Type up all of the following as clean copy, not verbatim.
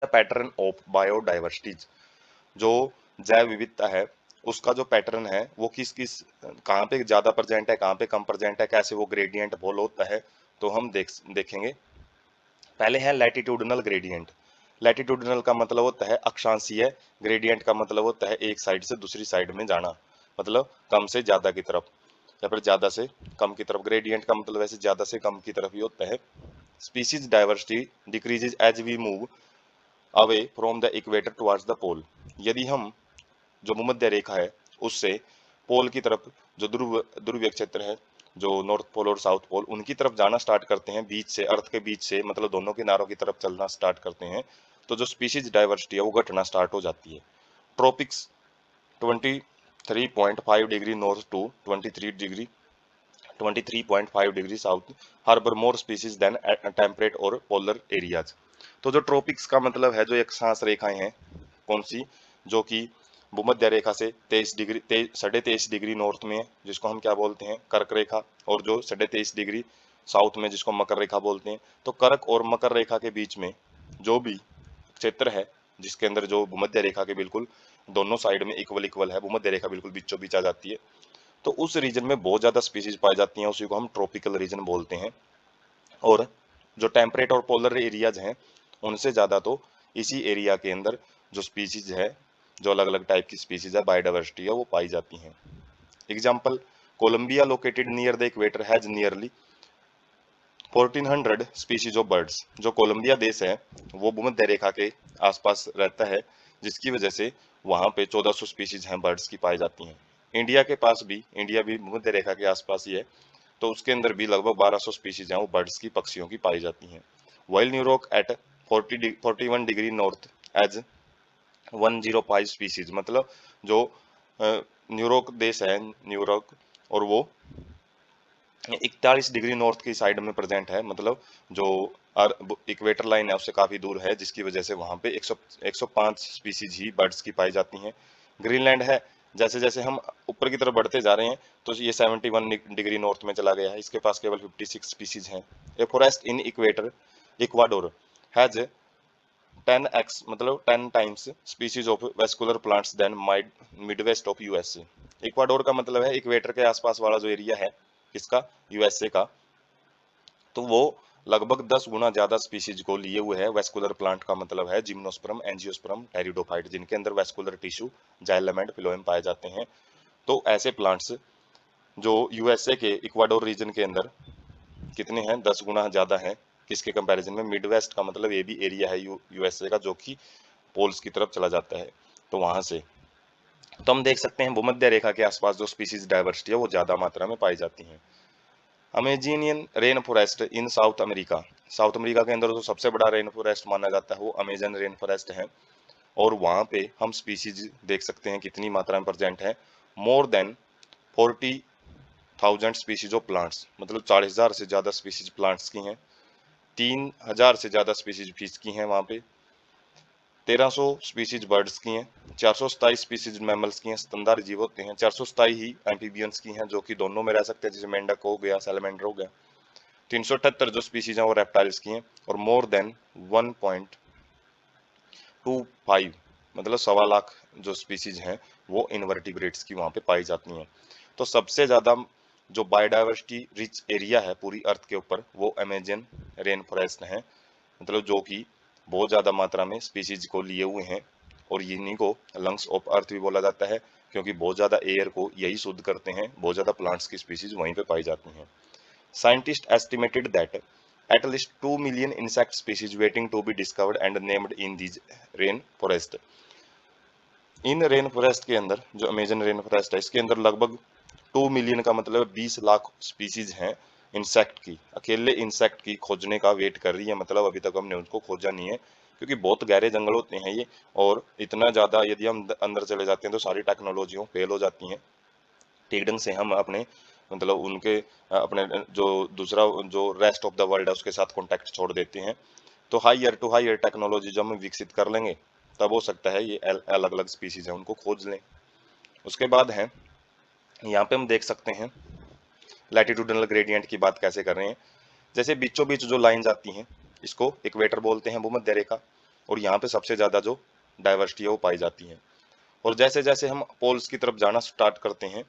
Pattern of biodiversities, जो जैव विविधता है उसका जो पैटर्न है वो किस किस कहाँ पे ज्यादा प्रेजेंट है, कहाँ पे कम प्रेजेंट है, कैसे वो ग्रेडियंट फॉलो होता है, तो हम देखेंगे। पहले है लैटिट्यूडनल ग्रेडियंट। लैटिट्यूडनल का मतलब होता है अक्षांशीय, ग्रेडियंट का मतलब होता है एक साइड से दूसरी साइड में जाना, मतलब कम से ज्यादा की तरफ या फिर ज्यादा से कम की तरफ। ग्रेडियंट का मतलब वैसे ज्यादा से कम की तरफ ही होता है। Species diversity decreases as we move away from the equator towards the pole. यदि हम जो भूमध्य रेखा है उससे पोल की तरफ, जो ध्रुवीय क्षेत्र है, जो नॉर्थ पोल और साउथ पोल, उनकी तरफ जाना स्टार्ट करते हैं, बीच से अर्थ के बीच से, मतलब दोनों किनारों की तरफ चलना स्टार्ट करते हैं, तो जो स्पीशीज डाइवर्सिटी है वो घटना स्टार्ट हो जाती है। Tropics 23.5 degree north to 23.5 degree south harbour more species than temperate और पोलर एरियाज। तो जो ट्रॉपिक्स का मतलब है, जो एक सांस रेखाएं हैं, कौन सी, जो कि भूमध्य रेखा से 23.5 डिग्री नॉर्थ में है, जिसको हम क्या बोलते हैं, कर्क रेखा, और जो 23.5 डिग्री साउथ में, जिसको मकर रेखा बोलते हैं। तो कर्क और मकर रेखा के बीच में जो भी क्षेत्र है, जिसके अंदर जो भूमध्य रेखा के बिल्कुल दोनों साइड में इक्वल इक्वल है, भूमध्य रेखा बिल्कुल बीचों बीच आ जाती है, तो उस रीजन में बहुत ज्यादा स्पीशीज पाई जाती हैं, उसी को हम ट्रॉपिकल रीजन बोलते हैं। और जो टेम्परेट और पोलर एरियाज हैं उनसे ज्यादा तो इसी एरिया के अंदर जो स्पीशीज है, जो अलग अलग टाइप की स्पीशीज है, बायोडाइवर्सिटी है, वो पाई जाती हैं। Example, Colombia located near the equator has nearly 1400 species of birds. जो कोलंबिया देश है वो भूमध्य रेखा के आसपास रहता है, जिसकी वजह से वहां पे 1400 स्पीशीज हैं बर्ड्स की पाई जाती हैं। इंडिया के पास भी, इंडिया भी भूमध्य रेखा के आसपास ही है, तो उसके अंदर भी लगभग 1200 स्पीशीज हैं वो बर्ड्स की, पक्षियों की पाई जाती हैं। While New York at 41 degree north as 105 species, मतलब जो न्यूयॉर्क देश है, न्यूयॉर्क, और वो 41 डिग्री नॉर्थ की साइड में प्रेजेंट है, मतलब जो इक्वेटर लाइन है उससे काफी दूर है, जिसकी वजह से वहां पे 105 स्पीसीज ही बर्ड्स की पाई जाती हैं। ग्रीनलैंड है, जैसे जैसे हम ऊपर की तरफ बढ़ते जा रहे हैं तो ये 71 डिग्री नॉर्थ में चला गया है, इसके पास केवल 56 स्पीसीज हैं। A forest in equator Ecuador has 10x, मतलब 10 times species of vascular plants than midwest of USA. Ecuador का मतलब है इक्वेटर के आसपास वाला जो एरिया है, किसका, यूएसए का, तो वो लगभग 10 गुना ज्यादा स्पीसीज को लिए हुए है। वेस्कुलर प्लांट का मतलब है जिम्नोस्पर्म, एंजियोस्पर्म, टेरिडोफाइट, जिनके अंदर vascular tissue, xylem and phloem पाए जाते हैं। तो ऐसे प्लांट्स जो यूएसए के इक्वाडोर रीजन के अंदर कितने हैं, 10 गुना ज्यादा हैं। किसके कंपैरिजन में, मिडवेस्ट का मतलब ये भी एरिया है यूएसए का, जो कि पोल्स की तरफ चला जाता है, तो वहां से। तो हम देख सकते हैं भूमध्य रेखा के आसपास जो स्पीसीज डाइवर्सिटी है वो ज्यादा मात्रा में पाई जाती है। Amazonian rain forest in South America, South America के अंदर जो सबसे बड़ा रेन फॉरेस्ट माना जाता है वो अमेजन रेन फॉरेस्ट है, और वहां पे हम स्पीसीज देख सकते हैं कितनी मात्रा में प्रेजेंट है। More than 40,000 species of plants, मतलब 40,000 से ज्यादा स्पीसीज प्लांट्स की हैं, 3,000 से ज्यादा स्पीसीज फिश की हैं वहां पे, 1300 स्पीसीज बर्ड्स की हैं, 427 स्पीसीज मैमल्स की हैं, स्तनधारी जीव होते हैं, 427 ही एम्फीबियंस की हैं जो कि दोनों में रह सकते हैं, जैसे मेंढक हो गया, सैलमेंडर हो गया, 378 जो स्पीसीज हैं वो रेप्टाइल्स की हैं, और मोर देन 1.25, मतलब 1.25 लाख जो स्पीसीज हैं वो इनवर्टिब्रेट्स की वहां पे पाई जाती हैं। तो सबसे ज्यादा जो बायोडाइवर्सिटी रिच एरिया है पूरी अर्थ के ऊपर वो अमेजन रेन फॉरेस्ट है, मतलब जो कि बहुत ज्यादा मात्रा में स्पीसीज को लिए हुए हैं, और इन्हीं को लंग्स ऑफ अर्थ भी बोला जाता है, क्योंकि बहुत ज्यादा एयर को यही शुद्ध करते हैं, बहुत ज्यादा प्लांट्स की स्पीसीज वहीं पे पाई जाती हैं। Scientists estimated that at least 2 million insect species waiting to be discovered and named in these rainforest। In rain forest के अंदर, जो अमेजन रेन फॉरेस्ट है, इसके अंदर लगभग 2 मिलियन का मतलब 20 लाख स्पीसीज हैं इंसेक्ट की, अकेले इंसेक्ट की खोजने का वेट कर रही है, मतलब अभी तक हमने उनको खोजा नहीं है, क्योंकि बहुत गहरे जंगल होते हैं ये, और इतना ज्यादा यदि हम अंदर चले जाते हैं तो सारी टेक्नोलॉजियों फेल हो जाती हैं, ठीक ढंग से हम अपने, मतलब उनके अपने जो दूसरा जो रेस्ट ऑफ द वर्ल्ड है उसके साथ कांटेक्ट छोड़ देते हैं। तो हायर टू हायर टेक्नोलॉजी जब हम विकसित कर लेंगे तब हो सकता है ये अलग अलग स्पीसीज है उनको खोज लें। उसके बाद है, यहाँ पे हम देख सकते हैं लैटिट्यूडनल ग्रेडियंट की बात कैसे कर रहे हैं। जैसे बीचों बीच जो लाइन जाती हैं, इसको इक्वेटर बोलते हैं, भूमध्य रेखा, और यहाँ पे सबसे ज़्यादा जो डाइवर्सिटी है वो पाई जाती है। और जैसे जैसे हम पोल्स की तरफ जाना स्टार्ट करते हैं,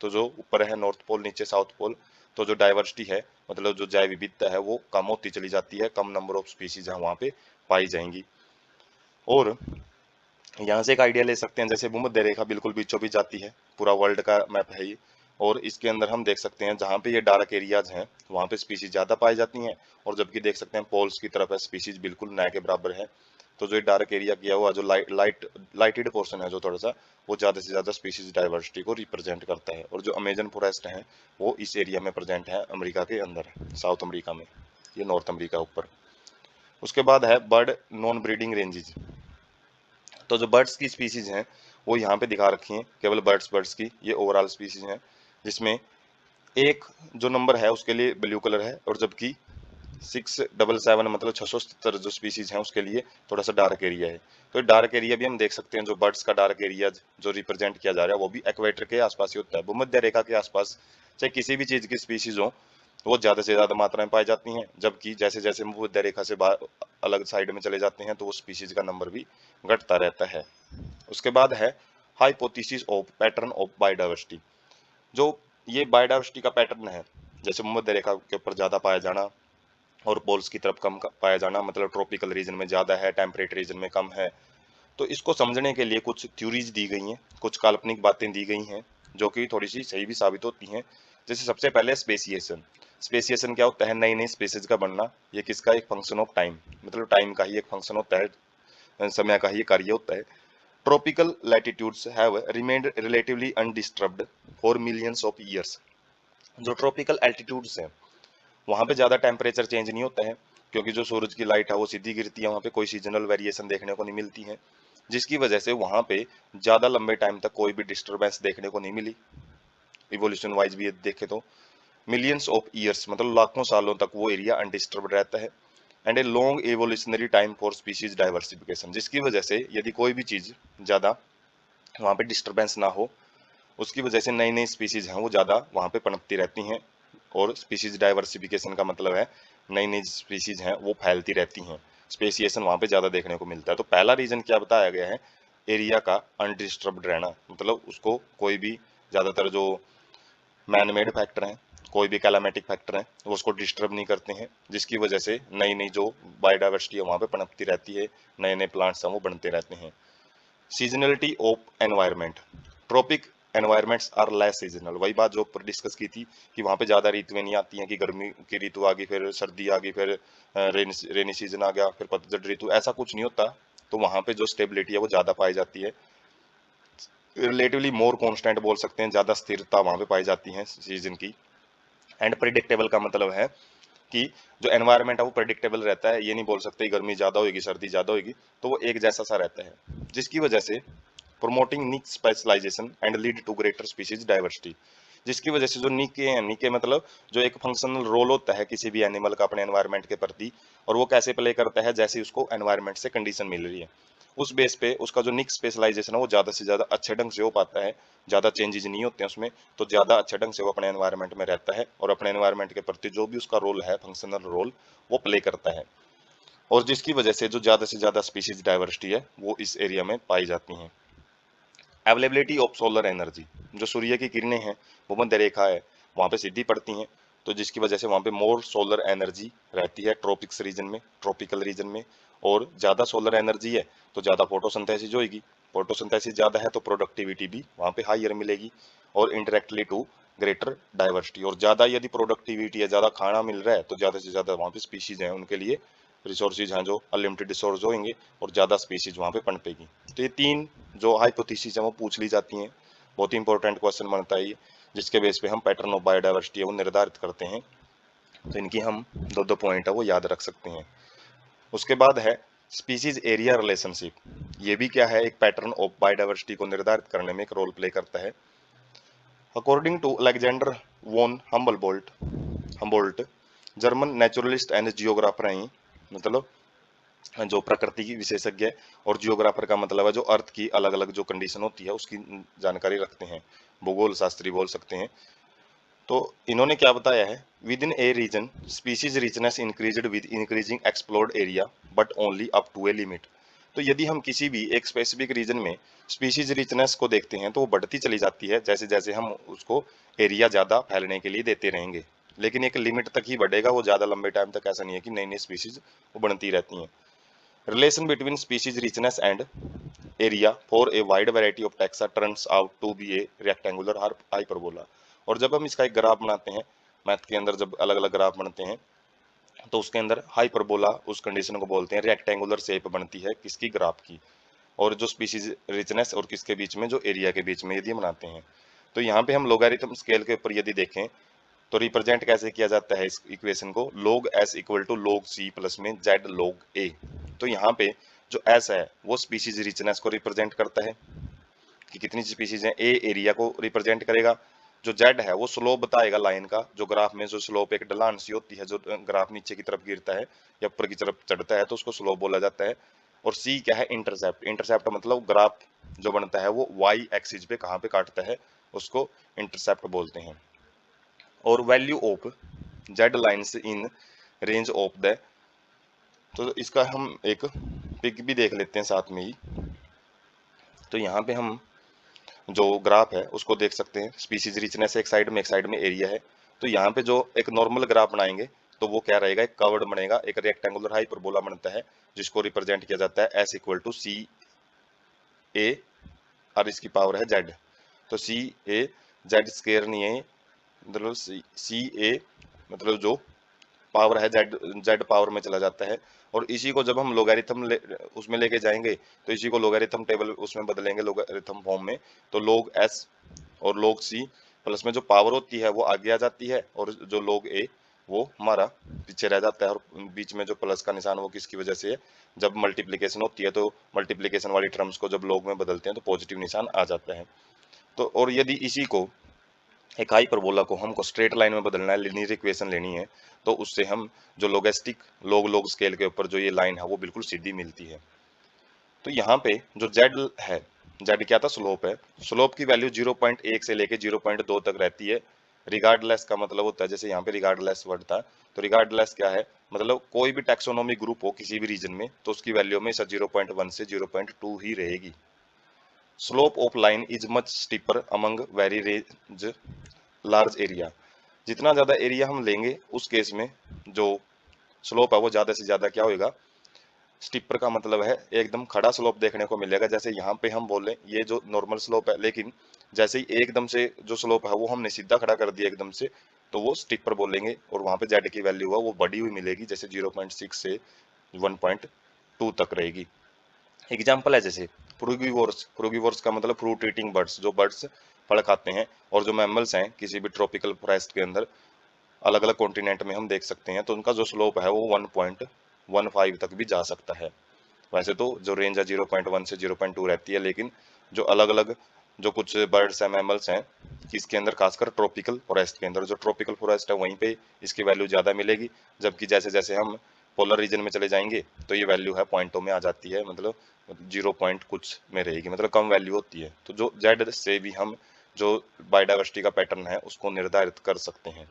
तो जो ऊपर है नॉर्थ पोल, नीचे साउथ पोल, तो जो डाइवर्सिटी है मतलब जो जैव विविधता है वो कम होती चली जाती है, कम नंबर ऑफ स्पीसीज वहाँ पे पाई जाएंगी। और यहाँ से एक आइडिया ले सकते हैं, जैसे भूमध्य रेखा बिल्कुल बीचों बीच जाती है, पूरा वर्ल्ड का मैप है ये, और इसके अंदर हम देख सकते हैं जहाँ पे ये डार्क एरियाज हैं वहाँ पे स्पीसीज ज़्यादा पाई जाती हैं, और जबकि देख सकते हैं पोल्स की तरफ है स्पीसीज बिल्कुल न के बराबर है। तो जो डार्क एरिया किया हुआ जो लाइटेड पोर्शन है जो थोड़ा सा, वो ज़्यादा से ज़्यादा स्पीसीज डाइवर्सिटी को रिप्रेजेंट करता है। और जो अमेजन फॉरेस्ट है वो इस एरिया में प्रेजेंट है, अमेरिका के अंदर, साउथ अमेरिका में, ये नॉर्थ अमेरिका ऊपर। उसके बाद है बर्ड नॉन ब्रीडिंग रेंजेज। तो जो बर्ड्स की स्पीसीज हैं वो यहाँ पे दिखा रखी हैं, केवल बर्ड्स की, ये ओवरऑल स्पीसीज हैं, जिसमें एक जो नंबर है उसके लिए ब्लू कलर है, और जबकि 677 मतलब 677 जो स्पीसीज हैं उसके लिए थोड़ा सा डार्क एरिया है। तो डार्क एरिया भी हम देख सकते हैं, जो बर्ड्स का डार्क एरिया जो रिप्रेजेंट किया जा रहा है वो भी इक्वेटर के आसपास ही होता है, भूमध्य रेखा के आसपास चाहे किसी भी चीज की स्पीसीज हो वो ज्यादा से ज्यादा मात्रा में पाई जाती हैं। जबकि जैसे जैसे हम भूमध्य रेखा से अलग साइड में चले जाते हैं तो वो स्पीसीज का नंबर भी घटता रहता है। उसके बाद है hypothesis of pattern of biodiversity. जो ये बायोडाइवर्सिटी का पैटर्न है, जैसे भूमध्य रेखा के ऊपर ज्यादा पाया जाना और पोल्स की तरफ कम पाया जाना, मतलब ट्रॉपिकल रीजन में ज्यादा है, टेम्परेट रीजन में कम है। तो इसको समझने के लिए कुछ थ्योरीज दी गई हैं, कुछ काल्पनिक बातें दी गई हैं जो कि थोड़ी सी सही भी साबित होती हैं। जैसे सबसे पहले स्पेसिएशन। स्पेसिएशन क्या होता है? नई नई स्पेसीज का बनना। ये किसका? एक फंक्शन ऑफ टाइम, मतलब टाइम का ही एक फंक्शन होता है, समय का ही कार्य होता है। Tropical latitudes have remained relatively undisturbed for millions of years. जो ट्रॉपिकल एल्टीट्यूड्स हैं वहाँ पे ज़्यादा टेम्परेचर चेंज नहीं होता है, क्योंकि जो सूरज की लाइट है वो सीधी गिरती है, वहाँ पे कोई सीजनल वेरिएशन देखने को नहीं मिलती है, जिसकी वजह से वहाँ पे ज़्यादा लंबे टाइम तक कोई भी डिस्टर्बेंस देखने को नहीं मिली। इवोल्यूशन वाइज भी देखे तो मिलियंस ऑफ ईयर्स मतलब लाखों सालों तक वो एरिया अनडिस्टर्ब रहता है। And a long evolutionary time for species diversification, जिसकी वजह से यदि कोई भी चीज़ ज़्यादा वहाँ पे डिस्टर्बेंस ना हो, उसकी वजह से नई नई स्पीशीज हैं वो ज़्यादा वहाँ पे पनपती रहती हैं। और स्पीशीज डाइवर्सिफिकेशन का मतलब है नई नई स्पीशीज हैं वो फैलती रहती हैं, स्पेसिएशन वहाँ पे ज़्यादा देखने को मिलता है। तो पहला रीज़न क्या बताया गया है? एरिया का अनडिस्टर्ब्ड रहना, मतलब उसको कोई भी ज़्यादातर जो मैन मेड फैक्टर हैं, कोई भी कैलामेटिक फैक्टर हैं वो उसको डिस्टर्ब नहीं करते हैं, जिसकी वजह से नई नई जो बायोडाइवर्सिटी है वहाँ पे पनपती रहती है, नए नए प्लांट्स हैं वो बनते रहते हैं। Seasonality of environment. Tropic environments are less seasonal. वही बात जो ऊपर डिस्कस की थी कि वहाँ पे ज़्यादा ऋतुएं नहीं आती हैं, कि गर्मी की ऋतु आ गई, फिर सर्दी आ गई, फिर रेनी सीजन आ गया, फिर पतझड़ ऋतु, ऐसा कुछ नहीं होता। तो वहाँ पे जो स्टेबिलिटी है वो ज़्यादा पाई जाती है, रिलेटिवली मोर कॉन्स्टेंट बोल सकते हैं, ज़्यादा स्थिरता वहाँ पे पाई जाती है सीजन की। एंड प्रिडिक्टेबल का मतलब है कि जो एनवायरनमेंट है वो प्रेडिक्टेबल रहता है, ये नहीं बोल सकते गर्मी ज़्यादा होगी सर्दी ज़्यादा होगी, तो वो एक जैसा सा रहता है, जिसकी वजह से promoting niche specialization and lead to greater species diversity. जिसकी वजह से जो निके हैं, निके मतलब जो एक फंक्शनल रोल होता है किसी भी एनिमल का अपने एनवायरनमेंट के प्रति, और वो कैसे प्ले करता है? जैसे उसको एनवायरनमेंट से कंडीशन मिल रही है, उस बेस पे उसका जो निक स्पेशलाइजेशन है वो ज़्यादा से ज़्यादा अच्छे ढंग से हो पाता है, ज़्यादा चेंजेस नहीं होते हैं उसमें, तो ज़्यादा अच्छे ढंग से वो अपने एनवायरनमेंट में रहता है और अपने एनवायरनमेंट के प्रति जो भी उसका रोल है, फंक्शनल रोल, वो प्ले करता है। और जिसकी वजह से जो ज़्यादा से ज़्यादा स्पीशीज डाइवर्सिटी है वो इस एरिया में पाई जाती हैं। Availability of solar energy. जो सूर्य की किरणें हैं वो मध्य रेखा है वहाँ पे सीधी पड़ती हैं, तो जिसकी वजह से वहाँ पे मोर सोलर एनर्जी रहती है ट्रॉपिक्स रीजन में, ट्रॉपिकल रीजन में। और ज़्यादा सोलर एनर्जी है तो ज़्यादा फोटोसिंथेसिस होगी, फोटोसिंथेसिस ज़्यादा है तो प्रोडक्टिविटी भी वहाँ पे हाइयर मिलेगी, और इंडायरेक्टली टू ग्रेटर डाइवर्सिटी। और ज़्यादा यदि प्रोडक्टिविटी है, ज़्यादा खाना मिल रहा है, तो ज़्यादा से ज़्यादा वहाँ पे स्पीशीज हैं उनके लिए रिसोर्सेज हैं जो अनलिमिटेड रिसोर्स होंगे, और ज़्यादा स्पीशीज वहाँ पे पनपेगी। तो ये तीन जो हाइपोथेसिस है वो पूछ ली जाती हैं, बहुत ही इंपॉर्टेंट क्वेश्चन बनता है ये, जिसके बेस पे हम पैटर्न ऑफ बायोडाइवर्सिटी है वो निर्धारित करते हैं। तो इनकी हम दो दो पॉइंट है वो याद रख सकते हैं। उसके बाद है स्पीसीज एरिया रिलेशनशिप। ये भी क्या है? एक पैटर्न ऑफ बायोडाइवर्सिटी को निर्धारित करने में एक रोल प्ले करता है। According to Alexander von Humboldt, German naturalist and geographer हैं, मतलब जो प्रकृति की विशेषज्ञ है, और जियोग्राफर का मतलब है जो अर्थ की अलग अलग जो कंडीशन होती है उसकी जानकारी रखते हैं, भूगोल शास्त्री बोल सकते हैं। तो इन्होंने क्या बताया है? Within a region species richness increased with increasing explored area but only up to a limit. तो यदि हम किसी भी एक स्पेसिफिक रीजन में स्पीशीज रिचनेस को देखते हैं तो वो बढ़ती चली जाती है जैसे जैसे हम उसको एरिया ज़्यादा फैलने के लिए देते रहेंगे, लेकिन एक लिमिट तक ही बढ़ेगा, वो ज़्यादा लंबे टाइम तक ऐसा नहीं है कि नई नई स्पीशीज वो बढ़ती रहती हैं। Relation between species richness and area for a wide variety of taxa turns out to be a rectangular hyperbola. और जब हम इसका एक ग्राफ बनाते हैं, मैथ के अंदर जब अलग अलग ग्राफ बनते हैं तो उसके अंदर हाइपरबोला उस कंडीशन को बोलते हैं, रेक्टेंगुलर शेप बनती है किसकी, ग्राफ की, और जो स्पीशीज रिचनेस और किसके बीच में, जो एरिया के बीच में यदि बनाते हैं। तो यहाँ पे हम लोगारिथम स्केल के ऊपर यदि देखें तो रिप्रेजेंट कैसे किया जाता है इस इक्वेशन को, log s equal to log c plus में z log a। तो यहाँ पे जो s है वो स्पीशीज रिचनेस को रिप्रेजेंट करता है कि कितनी स्पीशीज है, a एरिया को रिप्रेजेंट करेगा, जो z है वो स्लोप बताएगा लाइन का, जो ग्राफ में जो स्लोप एक ढलान सी होती है, जो ग्राफ नीचे की तरफ गिरता है या ऊपर की तरफ चढ़ता है तो उसको स्लोप बोला जाता है। और c क्या है, इंटरसेप्ट। इंटरसेप्ट मतलब ग्राफ जो बनता है वो y एक्सिस पे कहाँ पे काटता है उसको इंटरसेप्ट बोलते हैं। और value of Z lines in range of the, तो इसका हम एक पिक भी देख लेते हैं साथ में ही। तो यहाँ पे हम जो ग्राफ है उसको देख सकते हैं, स्पीसीज रिचनेस एक साइड में एरिया है। तो यहाँ पे जो एक नॉर्मल ग्राफ बनाएंगे तो वो क्या रहेगा, एक कर्व्ड बनेगा, एक रेक्टेंगुलर हाइपरबोला बनता है जिसको रिप्रेजेंट किया जाता है एस इक्वल टू सी ए और इसकी पावर है जेड। तो सी ए जेड स्केयर नहीं है, मतलब सी ए मतलब जो पावर है जेड, जेड पावर में चला जाता है। और इसी को जब हम लोगारिथम उसमें लेके जाएंगे तो इसी को लोगारिथम टेबल उसमें बदलेंगे लोगारिथम फॉर्म में, तो log s और log c प्लस में जो पावर होती है वो आगे आ जाती है और जो log a वो हमारा पीछे रह जाता है। और बीच में जो प्लस का निशान वो किसकी वजह से है, जब मल्टीप्लिकेशन होती है तो मल्टीप्लिकेशन वाली टर्म्स को जब log में बदलते हैं तो पॉजिटिव निशान आ जाता है। तो और यदि इसी को एक हाइपरबोला को हमको स्ट्रेट लाइन में बदलना है, लीनियर इक्वेशन लेनी है, तो उससे हम जो लोगेस्टिक log स्केल के ऊपर जो ये लाइन है वो बिल्कुल सीधी मिलती है। तो यहाँ पे जो z है, z क्या था, स्लोप है, स्लोप की वैल्यू 0.1 से लेके 0.2 तक रहती है। रिगार्डलेस का मतलब होता है, जैसे यहाँ पे रिगार्डलेस वर्ड था, तो रिगार्डलेस क्या है, मतलब कोई भी टैक्सोनॉमी ग्रुप हो किसी भी रीजन में तो उसकी वैल्यू हमेशा 0.1 से 0.2 ही रहेगी। Slope of line is much steeper among very range large area. जितना ज्यादा एरिया हम लेंगे उस केस में जो स्लोप है वो ज्यादा से ज्यादा क्या होगा, स्टीपर का मतलब है एकदम खड़ा स्लोप देखने को मिलेगा। जैसे यहाँ पे हम बोले ये जो नॉर्मल स्लोप है, लेकिन जैसे ही एकदम से जो स्लोप है वो हमने सीधा खड़ा कर दिया एकदम से, तो वो स्टीपर बोलेंगे और वहां पे जेड की वैल्यू है वो बढ़ी हुई मिलेगी, जैसे 0.6 से 1.2 तक रहेगी। एग्जाम्पल है जैसे फ्रूगीवोर्स, फ्रूगीवोर्स का मतलब फ्रूट ईटिंग बर्ड्स, जो बर्ड्स फल खाते हैं, और जो मैमल्स हैं किसी भी ट्रॉपिकल फॉरेस्ट के अंदर अलग अलग कॉन्टिनेंट में हम देख सकते हैं, तो उनका जो स्लोप है वो 1.15 तक भी जा सकता है। वैसे तो जो रेंज है 0.1 से 0.2 रहती है, लेकिन जो अलग अलग जो कुछ बर्ड्स हैं, मैमल्स हैं, इसके अंदर खासकर ट्रॉपिकल फॉरेस्ट के अंदर, जो ट्रॉपिकल फॉरेस्ट है वहीं पे इसकी वैल्यू ज़्यादा मिलेगी, जबकि जैसे जैसे हम पोलर रीजन में चले जाएंगे तो ये वैल्यू है पॉइंटों में आ जाती है, मतलब 0 पॉइंट कुछ में रहेगी, मतलब कम वैल्यू होती है। तो जो जेड से भी हम जो बायोडाइवर्सिटी का पैटर्न है उसको निर्धारित कर सकते हैं।